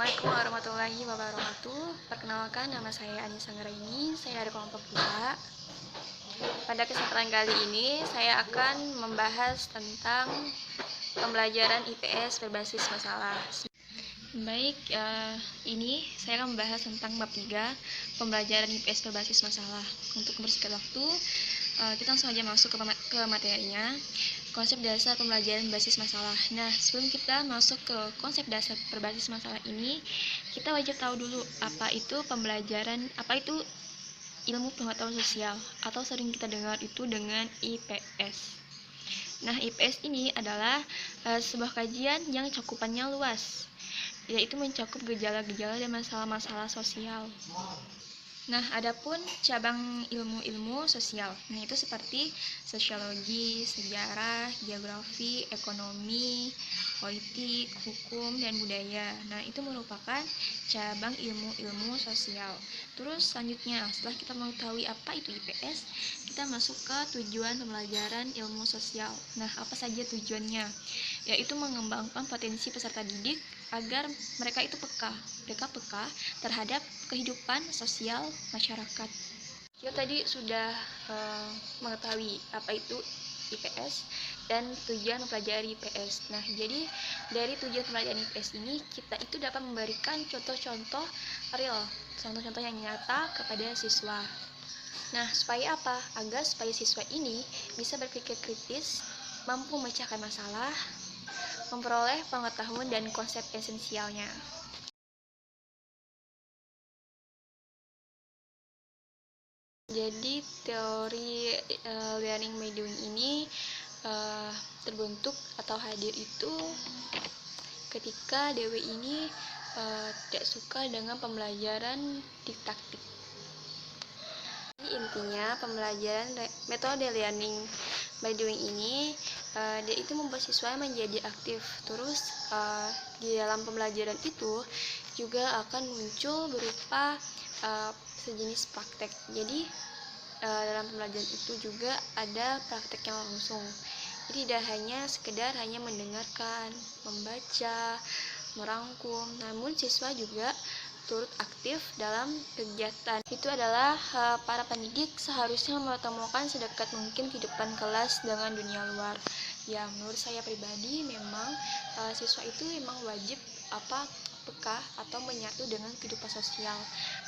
Assalamualaikum warahmatullahi wabarakatuh. Perkenalkan, nama saya Anissa Anggraini. Saya dari kelompok 2. Pada kesempatan kali ini saya akan membahas tentang pembelajaran IPS berbasis masalah. Baik, ini saya akan membahas tentang bab 3, pembelajaran IPS berbasis masalah. Untuk mempersingkat waktu, kita langsung aja masuk ke materinya. Konsep dasar pembelajaran berbasis masalah. Nah, sebelum kita masuk ke konsep dasar berbasis masalah ini, kita wajib tahu dulu apa itu ilmu pengetahuan sosial, atau sering kita dengar itu dengan IPS. Nah, IPS ini adalah sebuah kajian yang cakupannya luas, yaitu mencakup gejala-gejala dan masalah-masalah sosial. Nah, adapun cabang ilmu-ilmu sosial, nah itu seperti sosiologi, sejarah, geografi, ekonomi, politik, hukum, dan budaya. Nah, itu merupakan cabang ilmu-ilmu sosial. Terus selanjutnya, setelah kita mengetahui apa itu IPS, kita masuk ke tujuan pembelajaran ilmu sosial. Nah, apa saja tujuannya? Yaitu mengembangkan potensi peserta didik agar mereka peka terhadap kehidupan sosial masyarakat. Kita tadi sudah mengetahui apa itu IPS dan tujuan mempelajari IPS. Nah, jadi dari tujuan pembelajaran IPS ini kita itu dapat memberikan contoh-contoh real, contoh-contoh yang nyata kepada siswa. Nah, supaya apa? Supaya siswa ini bisa berpikir kritis, mampu memecahkan masalah, memperoleh pengetahuan dan konsep esensialnya. Jadi teori learning by doing ini terbentuk atau hadir itu ketika Dewi ini tidak suka dengan pembelajaran didaktik. Intinya pembelajaran metode learning by doing ini dia itu membuat siswa menjadi aktif. Terus di dalam pembelajaran itu juga akan muncul berupa sejenis praktek. Jadi dalam pembelajaran itu juga ada praktek yang langsung. Jadi tidak hanya sekedar mendengarkan, membaca, merangkum, namun siswa juga turut aktif dalam kegiatan. Itu adalah para pendidik seharusnya mempertemukan sedekat mungkin kehidupan kelas dengan dunia luar. Ya, menurut saya pribadi memang siswa itu memang wajib peka atau menyatu dengan kehidupan sosial.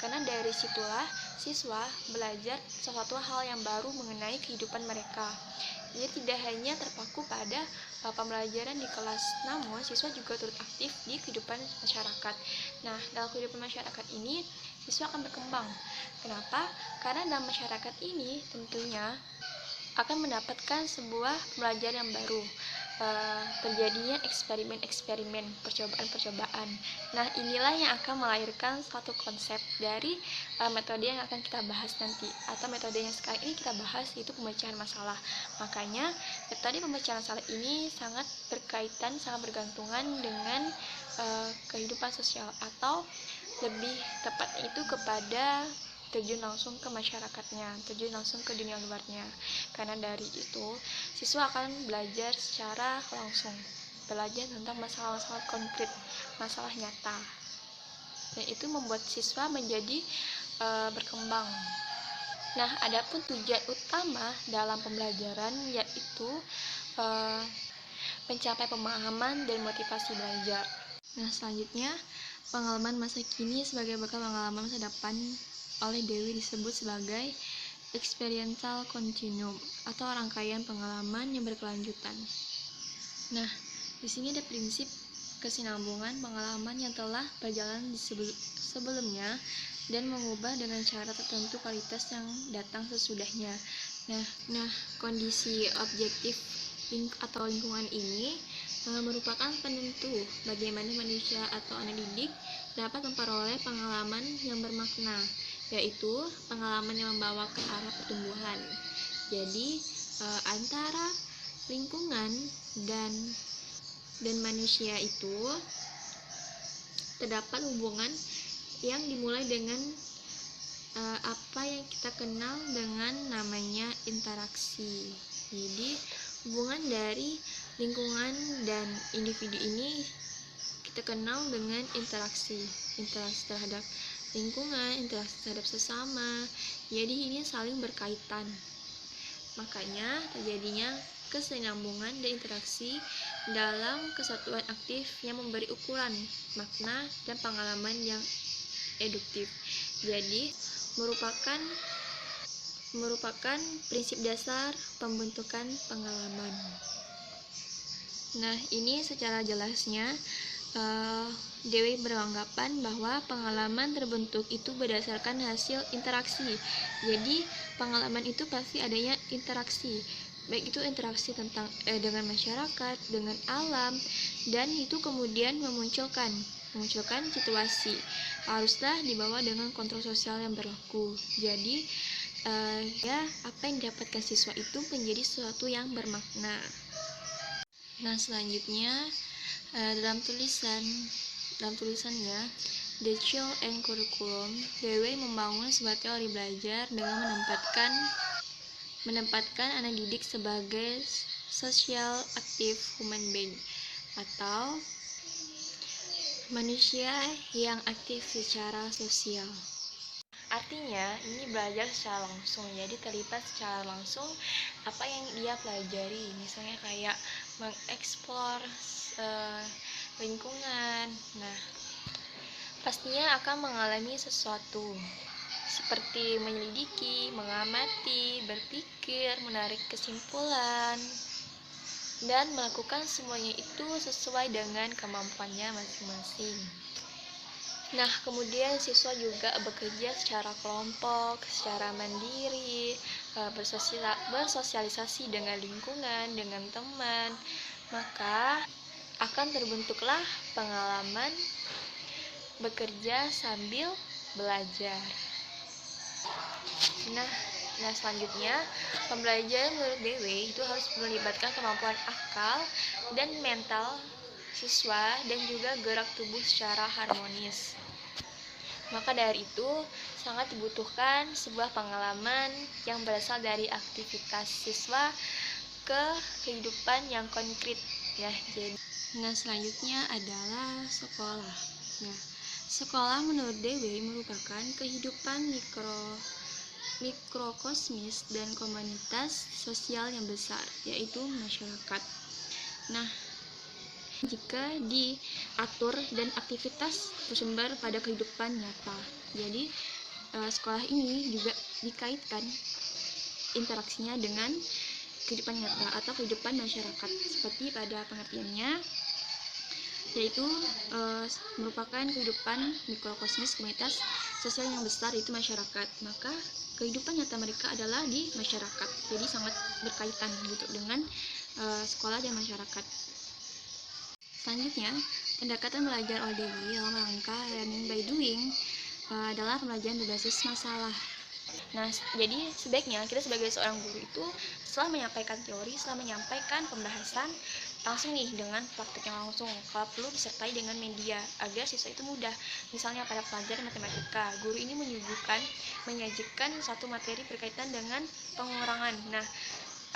Karena dari situlah siswa belajar sesuatu hal yang baru mengenai kehidupan mereka. Jadi tidak hanya terpaku pada pembelajaran di kelas, namun siswa juga turut aktif di kehidupan masyarakat. Nah, dalam kehidupan masyarakat ini siswa akan berkembang. Kenapa? Karena dalam masyarakat ini tentunya akan mendapatkan sebuah pembelajaran yang baru. Terjadinya eksperimen-eksperimen, percobaan-percobaan. Nah, inilah yang akan melahirkan suatu konsep dari metode yang akan kita bahas nanti, atau metode yang sekarang ini kita bahas, yaitu pemecahan masalah. Makanya metode pemecahan masalah ini sangat berkaitan, sangat bergantungan dengan kehidupan sosial, atau lebih tepatnya itu kepada terjun langsung ke masyarakatnya, terjun langsung ke dunia luarnya. Karena dari itu siswa akan belajar secara langsung, belajar tentang masalah-masalah konkret, masalah nyata, dan itu membuat siswa menjadi berkembang. Nah, adapun tujuan utama dalam pembelajaran yaitu mencapai pemahaman dan motivasi belajar. Nah, selanjutnya pengalaman masa kini sebagai bekal pengalaman masa depan oleh Dewi disebut sebagai experiential continuum atau rangkaian pengalaman yang berkelanjutan. Nah, di sini ada prinsip kesinambungan pengalaman yang telah berjalan di sebelumnya dan mengubah dengan cara tertentu kualitas yang datang sesudahnya. Nah, kondisi objektif atau lingkungan ini merupakan penentu bagaimana manusia atau anak didik dapat memperoleh pengalaman yang bermakna, yaitu pengalaman yang membawa ke arah pertumbuhan. Jadi antara lingkungan dan manusia itu terdapat hubungan yang dimulai dengan apa yang kita kenal dengan namanya interaksi. Jadi hubungan dari lingkungan dan individu ini terkenal dengan interaksi terhadap lingkungan, interaksi terhadap sesama. Jadi ini saling berkaitan. Makanya terjadinya kesinambungan dan interaksi dalam kesatuan aktif yang memberi ukuran, makna, dan pengalaman yang eduktif. Jadi merupakan prinsip dasar pembentukan pengalaman. Nah, ini secara jelasnya Dewi beranggapan bahwa pengalaman terbentuk itu berdasarkan hasil interaksi. Jadi, pengalaman itu pasti adanya interaksi. Baik itu interaksi dengan masyarakat, dengan alam, dan itu kemudian memunculkan situasi. Haruslah dibawa dengan kontrol sosial yang berlaku. Jadi, apa yang didapatkan siswa itu menjadi sesuatu yang bermakna. Nah, selanjutnya dalam tulisannya The Child and Curriculum, Dewey membangun sebuah teori belajar dengan menempatkan anak didik sebagai social active human being atau manusia yang aktif secara sosial. Artinya, ini belajar secara langsung, jadi terlibat secara langsung apa yang dia pelajari, misalnya kayak mengeksplor lingkungan. Nah, pastinya akan mengalami sesuatu seperti menyelidiki, mengamati, berpikir, menarik kesimpulan, dan melakukan semuanya itu sesuai dengan kemampuannya masing-masing. Nah, kemudian siswa juga bekerja secara kelompok, secara mandiri, bersosialisasi dengan lingkungan, dengan teman, maka akan terbentuklah pengalaman bekerja sambil belajar. Nah, selanjutnya, pembelajaran menurut Dewey itu harus melibatkan kemampuan akal dan mental siswa dan juga gerak tubuh secara harmonis. Maka dari itu, sangat dibutuhkan sebuah pengalaman yang berasal dari aktivitas siswa ke kehidupan yang konkret. Nah, selanjutnya adalah sekolah. Nah, sekolah menurut Dewey merupakan kehidupan mikrokosmis dan komunitas sosial yang besar, yaitu masyarakat. Nah, jika diatur dan aktivitas bersumber pada kehidupan nyata. Jadi, sekolah ini juga dikaitkan interaksinya dengan kehidupan nyata atau kehidupan masyarakat, seperti pada pengertiannya, yaitu merupakan kehidupan mikrokosmis komunitas sosial yang besar, yaitu masyarakat. Maka kehidupan nyata mereka adalah di masyarakat, jadi sangat berkaitan gitu dengan sekolah dan masyarakat. Selanjutnya, pendekatan belajar oleh Dewey dalam rangka learning by doing adalah pembelajaran berbasis masalah. Nah, jadi sebaiknya kita sebagai seorang guru itu setelah menyampaikan teori, setelah menyampaikan pembahasan, langsung nih dengan praktek yang langsung, kalau perlu disertai dengan media agar siswa itu mudah. Misalnya pada pelajaran matematika, guru ini menyajikan satu materi berkaitan dengan pengurangan. Nah,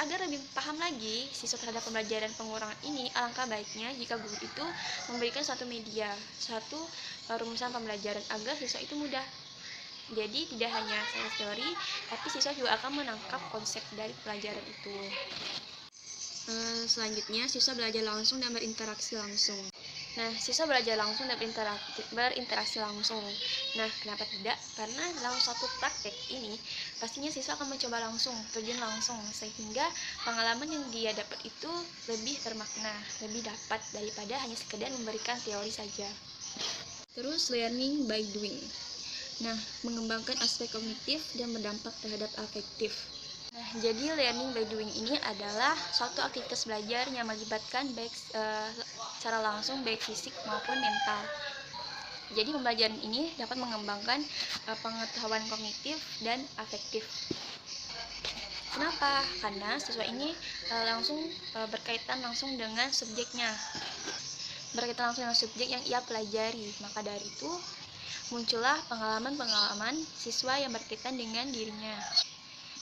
agar lebih paham lagi siswa terhadap pembelajaran pengurangan ini, alangkah baiknya jika guru itu memberikan satu media, satu rumusan pembelajaran agar siswa itu mudah. Jadi tidak hanya sains teori, tapi siswa juga akan menangkap konsep dari pelajaran itu. Selanjutnya, siswa belajar langsung dan berinteraksi langsung. Nah, siswa belajar langsung dan berinteraksi langsung. Nah, kenapa tidak? Karena dalam suatu praktek ini, pastinya siswa akan mencoba langsung, terjun langsung, sehingga pengalaman yang dia dapat itu lebih bermakna, lebih dapat daripada hanya sekedar memberikan teori saja. Terus, learning by doing. Nah, mengembangkan aspek kognitif dan berdampak terhadap afektif. Nah, jadi learning by doing ini adalah suatu aktivitas belajar yang melibatkan baik secara langsung baik fisik maupun mental. Jadi pembelajaran ini dapat mengembangkan pengetahuan kognitif dan afektif. Kenapa? Karena siswa ini berkaitan langsung dengan subjeknya, berkaitan langsung dengan subjek yang ia pelajari. Maka dari itu muncullah pengalaman-pengalaman siswa yang berkaitan dengan dirinya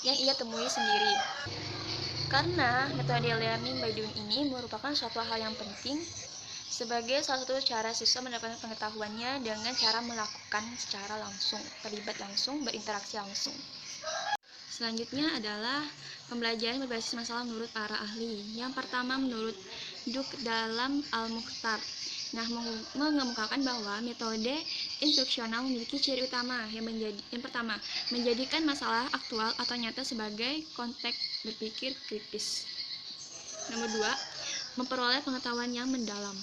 yang ia temui sendiri. Karena metode learning by doing ini merupakan suatu hal yang penting, sebagai salah satu cara siswa mendapatkan pengetahuannya dengan cara melakukan secara langsung, terlibat langsung, berinteraksi langsung. Selanjutnya adalah pembelajaran berbasis masalah menurut para ahli. Yang pertama menurut Duk dalam Al-Mukhtar. Nah, mengemukakan bahwa metode instruksional memiliki ciri utama yang pertama, menjadikan masalah aktual atau nyata sebagai konteks berpikir kritis. Nomor 2, memperoleh pengetahuan yang mendalam.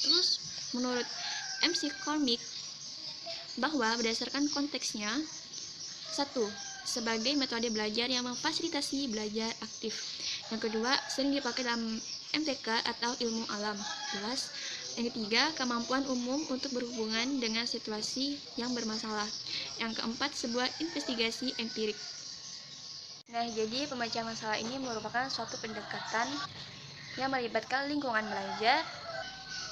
Terus, menurut MC Cormick, bahwa berdasarkan konteksnya, 1. Sebagai metode belajar yang memfasilitasi belajar aktif. Yang kedua, sering dipakai dalam MTK atau ilmu alam. Jelas. Yang ketiga, kemampuan umum untuk berhubungan dengan situasi yang bermasalah. Yang keempat, sebuah investigasi empirik. Nah, jadi pembacaan masalah ini merupakan suatu pendekatan yang melibatkan lingkungan belajar,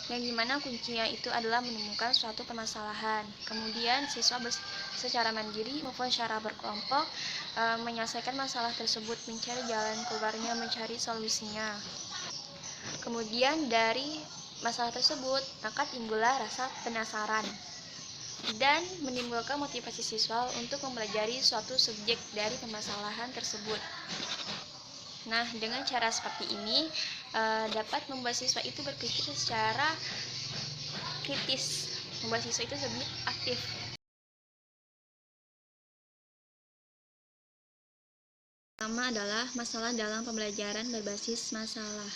yang dimana kuncinya itu adalah menemukan suatu permasalahan. Kemudian siswa secara mandiri maupun secara berkelompok menyelesaikan masalah tersebut, mencari jalan keluarnya, mencari solusinya. Kemudian dari masalah tersebut maka timbullah rasa penasaran dan menimbulkan motivasi siswa untuk mempelajari suatu subjek dari permasalahan tersebut. Nah, dengan cara seperti ini dapat membuat siswa itu berpikir secara kritis, membuat siswa itu lebih aktif. Pertama adalah masalah dalam pembelajaran berbasis masalah.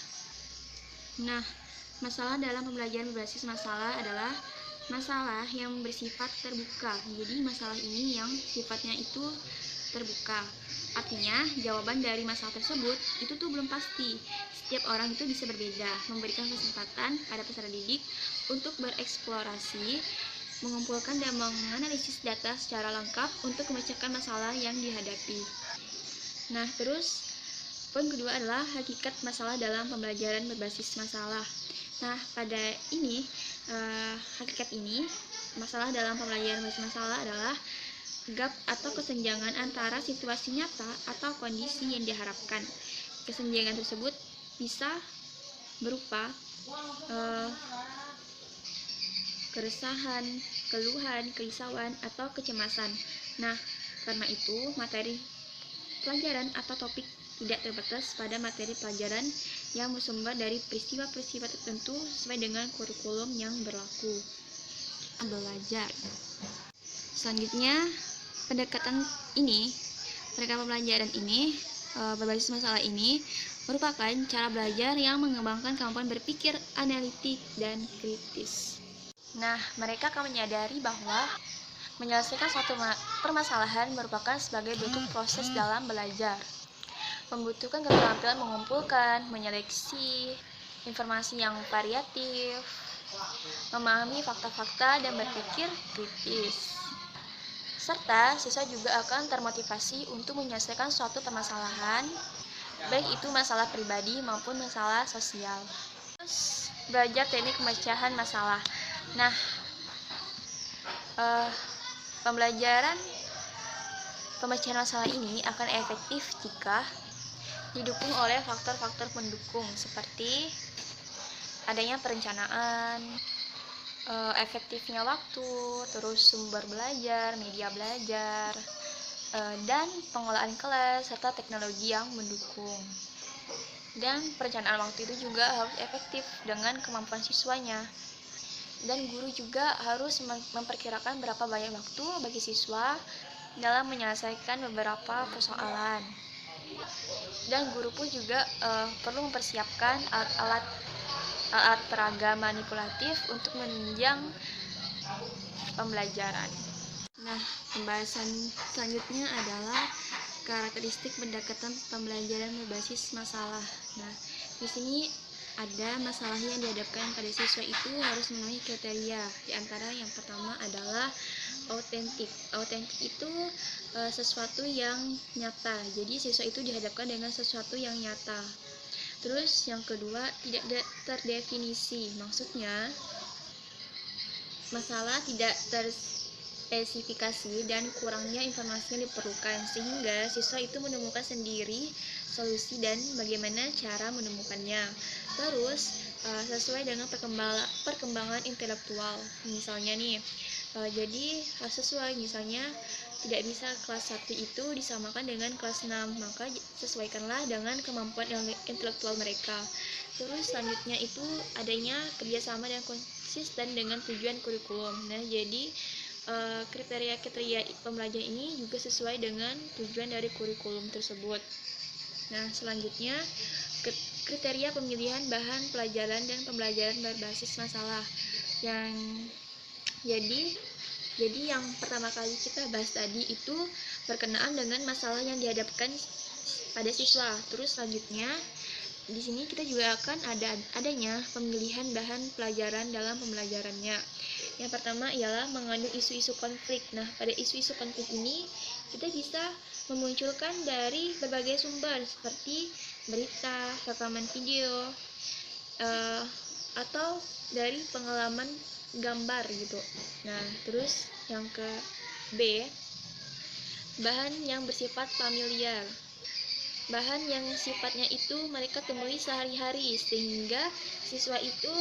Nah, masalah dalam pembelajaran berbasis masalah adalah masalah yang bersifat terbuka. Jadi masalah ini yang sifatnya itu terbuka. Artinya, jawaban dari masalah tersebut itu tuh belum pasti. Setiap orang itu bisa berbeda, memberikan kesempatan pada peserta didik untuk bereksplorasi, mengumpulkan dan menganalisis data secara lengkap untuk memecahkan masalah yang dihadapi. Nah, terus poin kedua adalah hakikat masalah dalam pembelajaran berbasis masalah. Nah, pada ini, hakikat ini, masalah dalam pembelajaran berbasis masalah adalah gap atau kesenjangan antara situasi nyata atau kondisi yang diharapkan. Kesenjangan tersebut bisa berupa keresahan, keluhan, kerisauan, atau kecemasan. Nah, karena itu materi pelajaran atau topik tidak terbatas pada materi pelajaran yang bersumber dari peristiwa-peristiwa tertentu sesuai dengan kurikulum yang berlaku. Belajar. Selanjutnya, pendekatan pembelajaran ini berbasis masalah ini merupakan cara belajar yang mengembangkan kemampuan berpikir analitik dan kritis. Nah, mereka akan menyadari bahwa menyelesaikan suatu permasalahan merupakan sebagai bentuk proses dalam belajar. Membutuhkan keterampilan mengumpulkan, menyeleksi informasi yang variatif, memahami fakta-fakta dan berpikir kritis. Serta siswa juga akan termotivasi untuk menyelesaikan suatu permasalahan, baik itu masalah pribadi maupun masalah sosial. Terus belajar teknik pemecahan masalah. Nah, pembelajaran pemecahan masalah ini akan efektif jika didukung oleh faktor-faktor pendukung seperti adanya perencanaan, efektifnya waktu, terus sumber belajar, media belajar, dan pengelolaan kelas serta teknologi yang mendukung. Dan perencanaan waktu itu juga harus efektif dengan kemampuan siswanya. Dan guru juga harus memperkirakan berapa banyak waktu bagi siswa dalam menyelesaikan beberapa persoalan. Dan guru pun juga perlu mempersiapkan alat peraga manipulatif untuk menunjang pembelajaran. Nah, pembahasan selanjutnya adalah karakteristik pendekatan pembelajaran berbasis masalah. Nah, di sini ada masalah yang dihadapkan pada siswa itu harus memenuhi kriteria. Di antara yang pertama adalah autentik. Autentik itu sesuatu yang nyata. Jadi siswa itu dihadapkan dengan sesuatu yang nyata. Terus yang kedua, tidak terdefinisi. Maksudnya masalah tidak terspesifikasi dan kurangnya informasi yang diperlukan, sehingga siswa itu menemukan sendiri solusi dan bagaimana cara menemukannya. Terus sesuai dengan perkembangan intelektual. Misalnya nih, jadi sesuai, misalnya tidak bisa kelas 1 itu disamakan dengan kelas 6, maka sesuaikanlah dengan kemampuan intelektual mereka. Terus selanjutnya itu adanya kerjasama dan konsisten dengan tujuan kurikulum. Nah, jadi kriteria-kriteria pembelajaran ini juga sesuai dengan tujuan dari kurikulum tersebut. Nah, selanjutnya kriteria pemilihan bahan pelajaran dan pembelajaran berbasis masalah. Jadi yang pertama kali kita bahas tadi itu berkenaan dengan masalah yang dihadapkan pada siswa. Terus selanjutnya di sini kita juga akan adanya pemilihan bahan pelajaran dalam pembelajarannya. Yang pertama ialah mengandung isu-isu konflik. Nah, pada isu-isu konflik ini kita bisa memunculkan dari berbagai sumber seperti berita, rekaman video, atau dari pengalaman gambar gitu. Nah, terus yang ke B, bahan yang bersifat familiar. Bahan yang sifatnya itu mereka temui sehari-hari sehingga siswa itu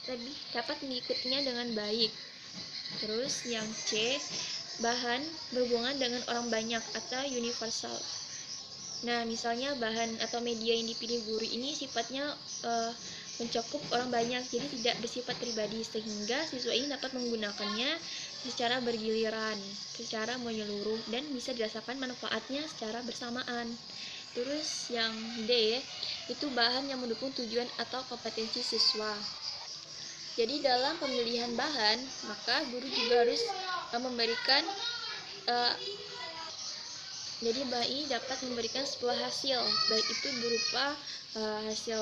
lebih dapat mengikutinya dengan baik. Terus yang C, bahan berhubungan dengan orang banyak atau universal. Nah, misalnya bahan atau media yang dipilih guru ini sifatnya mencakup orang banyak, jadi tidak bersifat pribadi, sehingga siswa ini dapat menggunakannya secara bergiliran, secara menyeluruh, dan bisa dirasakan manfaatnya secara bersamaan. Terus yang D, itu bahan yang mendukung tujuan atau kompetensi siswa. Jadi dalam pemilihan bahan, maka guru juga harus memberikan jadi bahan ini dapat memberikan sebuah hasil, baik itu berupa hasil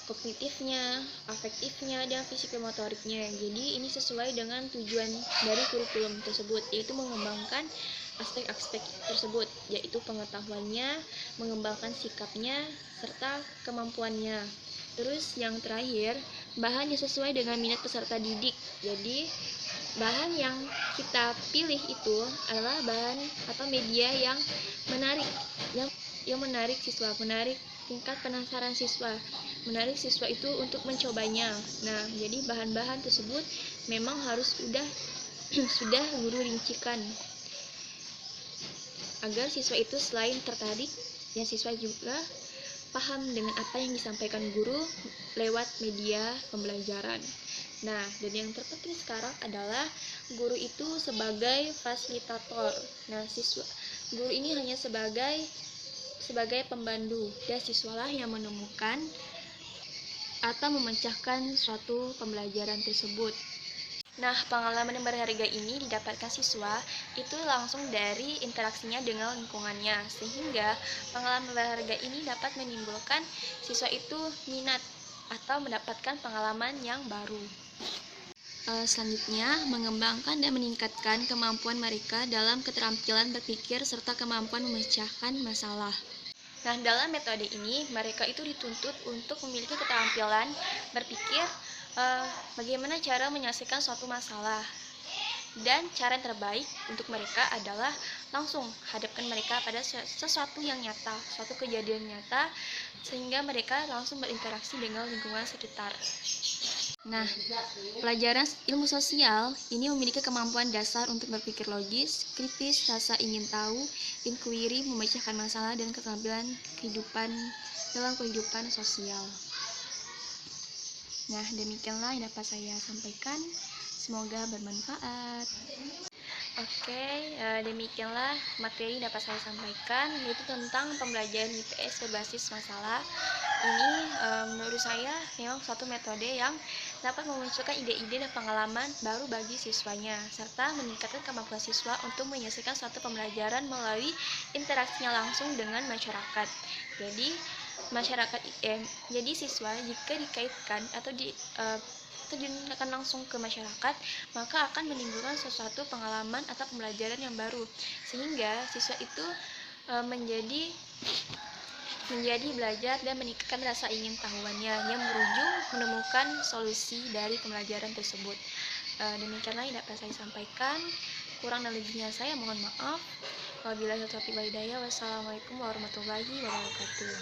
kognitifnya, afektifnya, dan fisikomotoriknya. Jadi ini sesuai dengan tujuan dari kurikulum tersebut, yaitu mengembangkan aspek-aspek tersebut, yaitu pengetahuannya, mengembangkan sikapnya, serta kemampuannya. Terus yang terakhir, bahan yang sesuai dengan minat peserta didik. Jadi bahan yang kita pilih itu adalah bahan atau media yang menarik, yang menarik siswa, menarik tingkat penasaran siswa, menarik siswa itu untuk mencobanya. Nah, jadi bahan-bahan tersebut memang harus sudah guru rincikan agar siswa itu selain tertarik, dan siswa juga paham dengan apa yang disampaikan guru lewat media pembelajaran. Nah, dan yang terpenting sekarang adalah guru itu sebagai fasilitator. Nah, guru ini hanya sebagai pembantu, dan siswalah yang menemukan atau memecahkan suatu pembelajaran tersebut. Nah, pengalaman yang berharga ini didapatkan siswa itu langsung dari interaksinya dengan lingkungannya, sehingga pengalaman berharga ini dapat menimbulkan siswa itu minat atau mendapatkan pengalaman yang baru. Selanjutnya, mengembangkan dan meningkatkan kemampuan mereka dalam keterampilan berpikir serta kemampuan memecahkan masalah. Nah, dalam metode ini, mereka itu dituntut untuk memiliki keterampilan berpikir bagaimana cara menyelesaikan suatu masalah. Dan cara yang terbaik untuk mereka adalah langsung hadapkan mereka pada sesuatu yang nyata, suatu kejadian nyata, sehingga mereka langsung berinteraksi dengan lingkungan sekitar. Nah, pelajaran ilmu sosial ini memiliki kemampuan dasar untuk berpikir logis, kritis, rasa ingin tahu, inquiry, memecahkan masalah, dan keterampilan dalam kehidupan sosial. Nah, demikianlah yang dapat saya sampaikan. Semoga bermanfaat. Oke, demikianlah materi yang dapat saya sampaikan, yaitu tentang pembelajaran IPS berbasis masalah. Ini menurut saya memang suatu metode yang dapat memunculkan ide-ide dan pengalaman baru bagi siswanya, serta meningkatkan kemampuan siswa untuk menyelesaikan suatu pembelajaran melalui interaksinya langsung dengan masyarakat. Jadi siswa jika dikaitkan atau digunakan langsung ke masyarakat, maka akan menimbulkan sesuatu pengalaman atau pembelajaran yang baru, sehingga siswa itu menjadi belajar dan meningkatkan rasa ingin tahuannya yang berujung menemukan solusi dari pembelajaran tersebut. Demikianlah yang dapat saya sampaikan. Kurang dan lebihnya saya mohon maaf. Wabillahi taufiq wal hidayah. Wassalamualaikum warahmatullahi wabarakatuh.